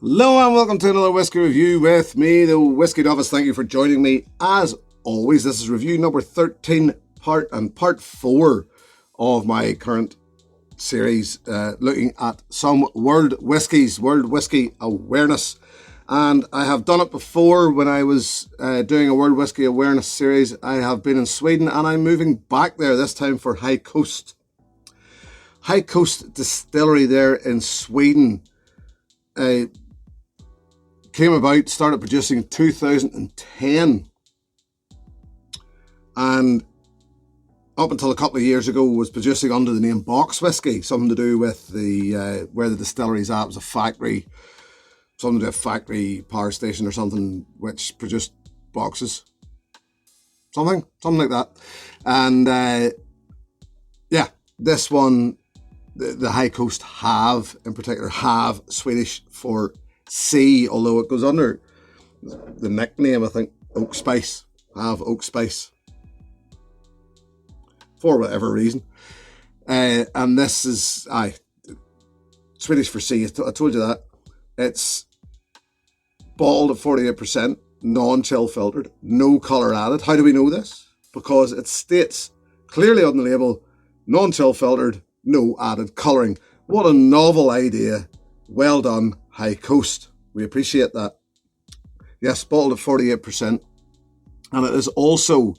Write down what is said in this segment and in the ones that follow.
Hello and welcome to another whiskey review with me, the Whiskey Novice. Thank you for joining me. As always, this is review number 13, part 4 of my current series, looking at some world whiskies, world whiskey awareness. And I have done it before when I was doing a world whiskey awareness series. I have been in Sweden and I'm moving back there this time for High Coast. High Coast Distillery there in Sweden. Came about, started producing in 2010, and up until a couple of years ago was producing under the name box whiskey, something to do with the where the distillery's at. It was a factory, something to do with a factory power station or something which produced boxes, something like that. And yeah, this one, the High Coast Hav in particular, Hav, Swedish for sea, although it goes under the nickname, I think, Oak Spice. Have Oak Spice for whatever reason. And this is Swedish for sea. I told you that. It's bottled at 48%, non-chill filtered, no colour added. How do we know this? Because it states clearly on the label, non-chill filtered, no added colouring. What a novel idea. Well done, High Coast. We appreciate that. Yes, bottled at 48%. And it is also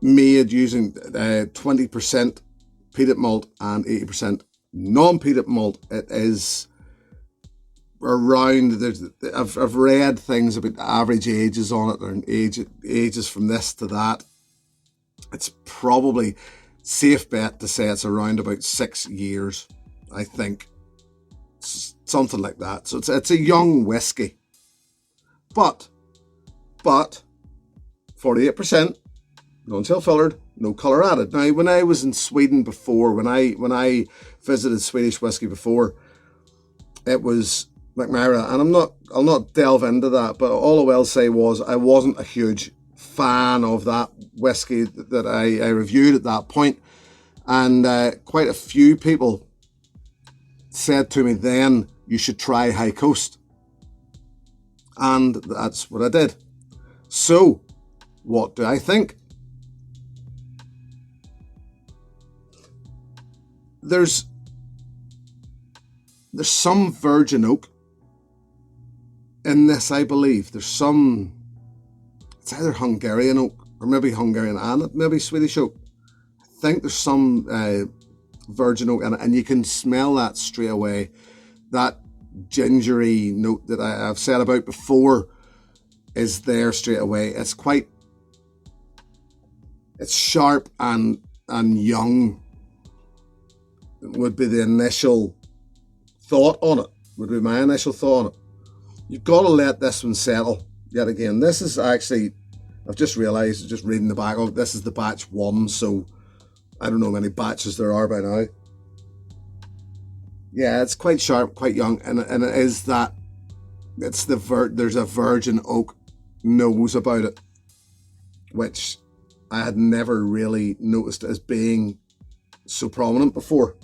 made using 20% peated malt and 80% non-peated malt. It is around, I've read things about average ages on it, and ages from this to that. It's probably safe bet to say it's around about 6 years, I think. Something like that. So it's a young whiskey. But 48%, non-chill filtered, no colour added. Now, when I was in Sweden before, when I visited Swedish whiskey before, it was McMara, and I'll not delve into that, but all I will say was I wasn't a huge fan of that whiskey that I reviewed at that point. And quite a few people said to me then, you should try High Coast. And that's what I did. So, what do I think? There's some virgin oak in this, I believe. It's either Hungarian oak, or maybe Hungarian and maybe Swedish oak. I think there's some virgin oak in it, and you can smell that straight away. That gingery note that I've said about before is there straight away. It's sharp and young, would be the initial thought on it, would be my initial thought on it. You've got to let this one settle yet again. This is actually, I've just realised, just reading the back of it, this is the batch 1, so I don't know how many batches there are by now. Yeah, it's quite sharp, quite young, and it is that, it's there's a virgin oak nose about it, which I had never really noticed as being so prominent before.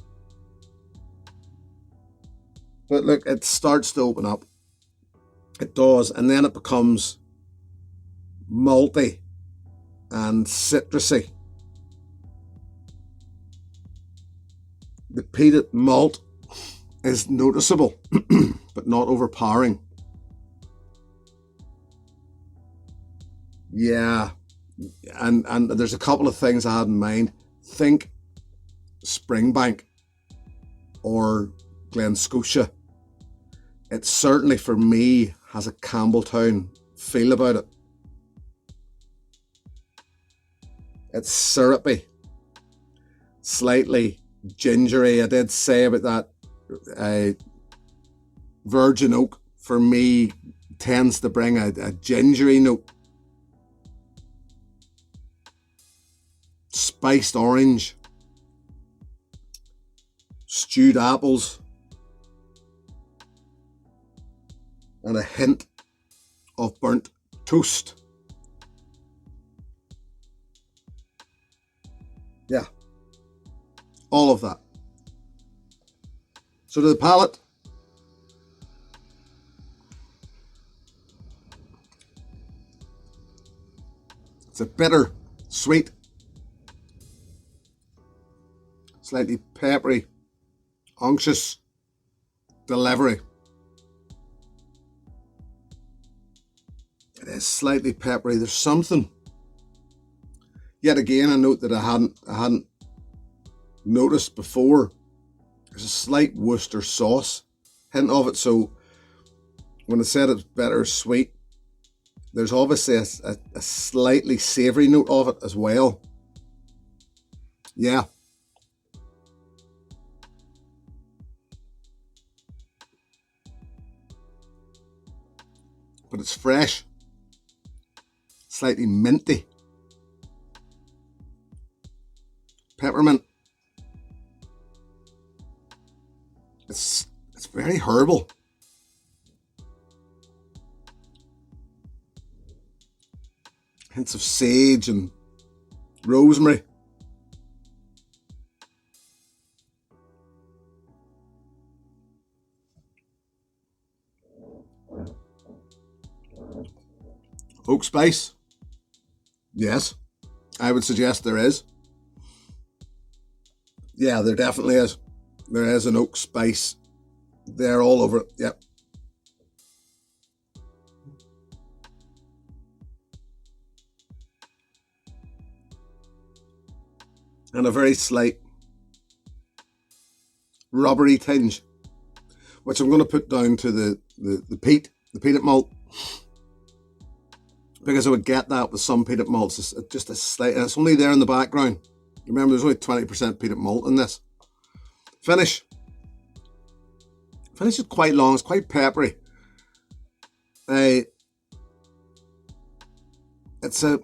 But look, it starts to open up. It does, and then it becomes malty and citrusy. The peated malt is noticeable, but not overpowering. Yeah, and there's a couple of things I had in mind. Think Springbank or Glen Scotia. It certainly, for me, has a Campbelltown feel about it. It's syrupy, slightly gingery. I did say about that virgin oak, for me, tends to bring a gingery note. Spiced orange, stewed apples, and a hint of burnt toast. Yeah, all of that. So to the palate, bitter, sweet, slightly peppery, unctuous delivery. It is slightly peppery. There's something. Yet again, a note that I hadn't noticed before. There's a slight Worcester sauce hint of it. So when I said it's bitter sweet, there's obviously a slightly savoury note of it as well. Yeah. But it's fresh. Slightly minty. Peppermint. It's very herbal. Hints of sage and rosemary. Oak spice. Yes, I would suggest there is. Yeah, there definitely is. There is an oak spice there all over it. Yep. And a very slight rubbery tinge, which I'm going to put down to the peat malt, because I would get that with some peat malts. It's just a slight, and it's only there in the background. Remember, there's only 20% peat malt in this. Finish is quite long. It's quite peppery. It's a,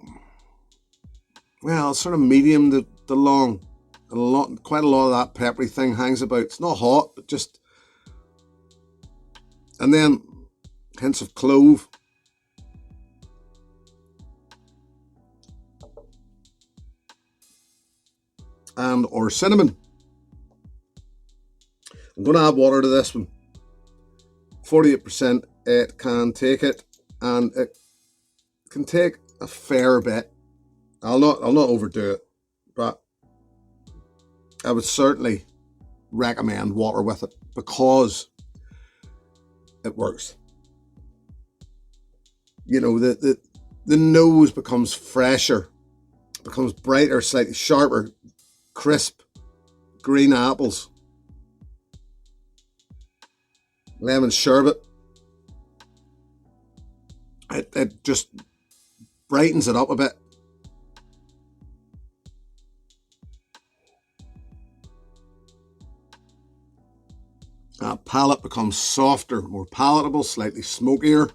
well, it's sort of medium to long, and quite a lot of that peppery thing hangs about. It's not hot, but just, and then hints of clove. And or cinnamon. I'm going to add water to this one. 48%. It can take it, and it can take a fair bit. I'll not overdo it, but I would certainly recommend water with it because it works. You know, the nose becomes fresher, becomes brighter, slightly sharper, crisp, green apples, lemon sherbet. It just brightens it up a bit. Palate becomes softer, more palatable, slightly smokier.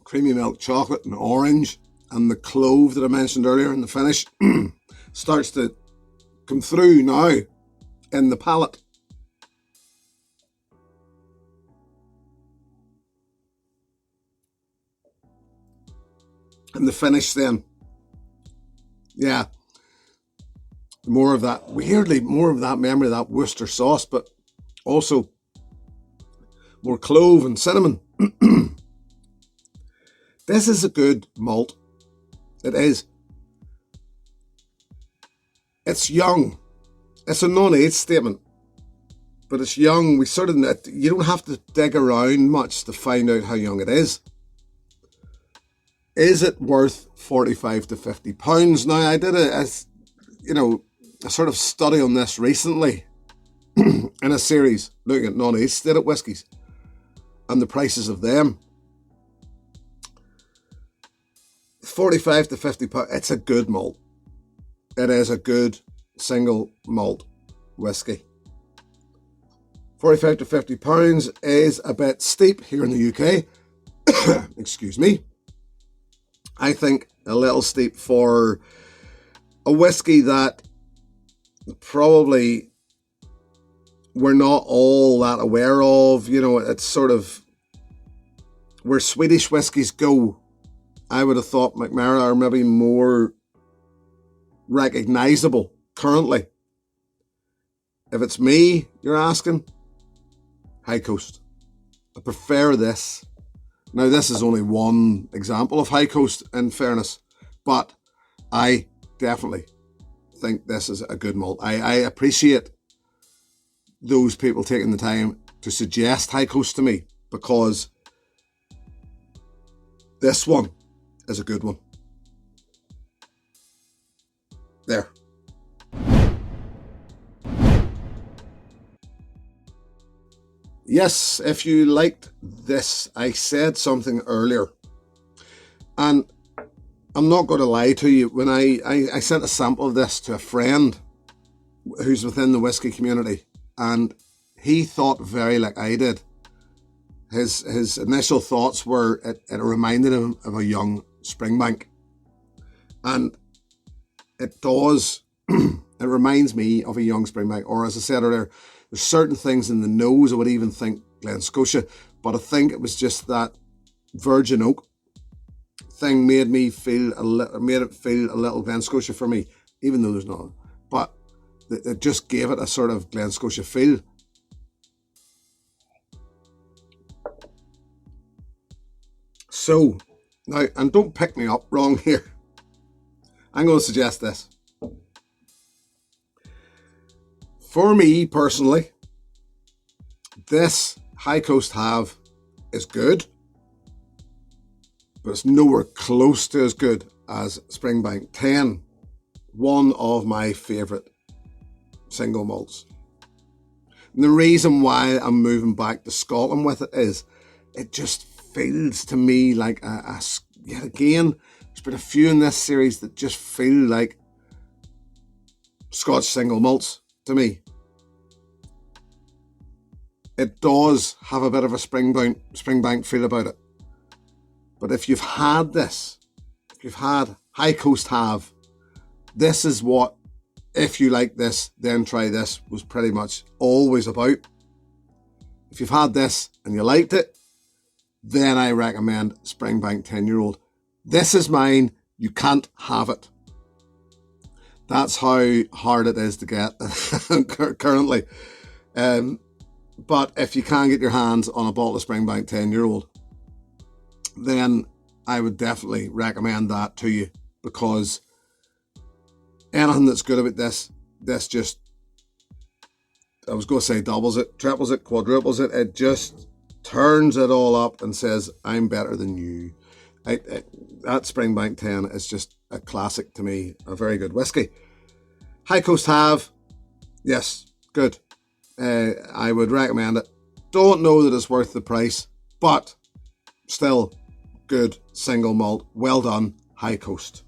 Creamy milk chocolate and orange, and the clove that I mentioned earlier in the finish starts to come through now in the palate. And the finish then, yeah, more of that, weirdly, more of that memory of that Worcester sauce, but also more clove and cinnamon. This is a good malt. It is. It's young. It's a non-age statement, but it's young. You don't have to dig around much to find out how young it is. Is it worth 45 to 50 pounds? Now, I did a sort of study on this recently in a series looking at non-age stated whiskies and the prices of them. 45 to 50 pounds. It's a good malt. It is a good single malt whiskey. 45 to 50 pounds is a bit steep here in the UK. Excuse me. I think a little steep for a whiskey that probably we're not all that aware of. You know, it's sort of where Swedish whiskies go. I would have thought McMara are maybe more recognisable currently. If it's me, you're asking, High Coast. I prefer this. Now, this is only one example of High Coast, in fairness, but I definitely think this is a good malt. I appreciate those people taking the time to suggest High Coast to me, because this one is a good one. There. Yes, if you liked this, I said something earlier, and I'm not going to lie to you. When I sent a sample of this to a friend who's within the whiskey community, and he thought very like I did. His initial thoughts were it reminded him of a young Springbank, and it does. It reminds me of a young Springbank, or as I said earlier, there's certain things in the nose I would even think Glen Scotia, but I think it was just that virgin oak thing made it feel a little Glen Scotia for me, even though there's not. But it just gave it a sort of Glen Scotia feel. So now, and don't pick me up wrong here, I'm going to suggest this. For me personally, this High Coast Hav is good, but it's nowhere close to as good as Springbank 10, one of my favourite single malts. And the reason why I'm moving back to Scotland with it is it just feels to me like yet again, there's been a few in this series that just feel like Scotch single malts to me. It does have a bit of a Springbank feel about it. But if you've had this, if you've had High Coast Hav, this is what, if you like this, then try this, was pretty much always about. If you've had this and you liked it, then I recommend Springbank 10-year-old. This is mine, you can't have it. That's how hard it is to get currently. But if you can get your hands on a bottle of Springbank 10-year-old, then I would definitely recommend that to you, because anything that's good about this just, I was going to say doubles it, triples it, quadruples it. It just turns it all up and says, I'm better than you. That Springbank 10 is just a classic to me, a very good whiskey. High Coast Hav, yes, good. I would recommend it. Don't know that it's worth the price, but still good single malt. Well done, High Coast.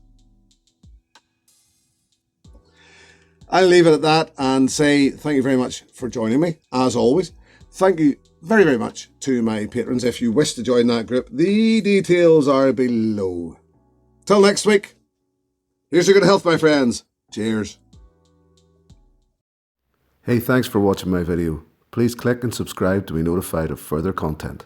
I'll leave it at that and say thank you very much for joining me, as always. Thank you very, very much to my patrons. If you wish to join that group, the details are below. Till next week, here's your good health, my friends. Cheers. Hey, thanks for watching my video. Please click and subscribe to be notified of further content.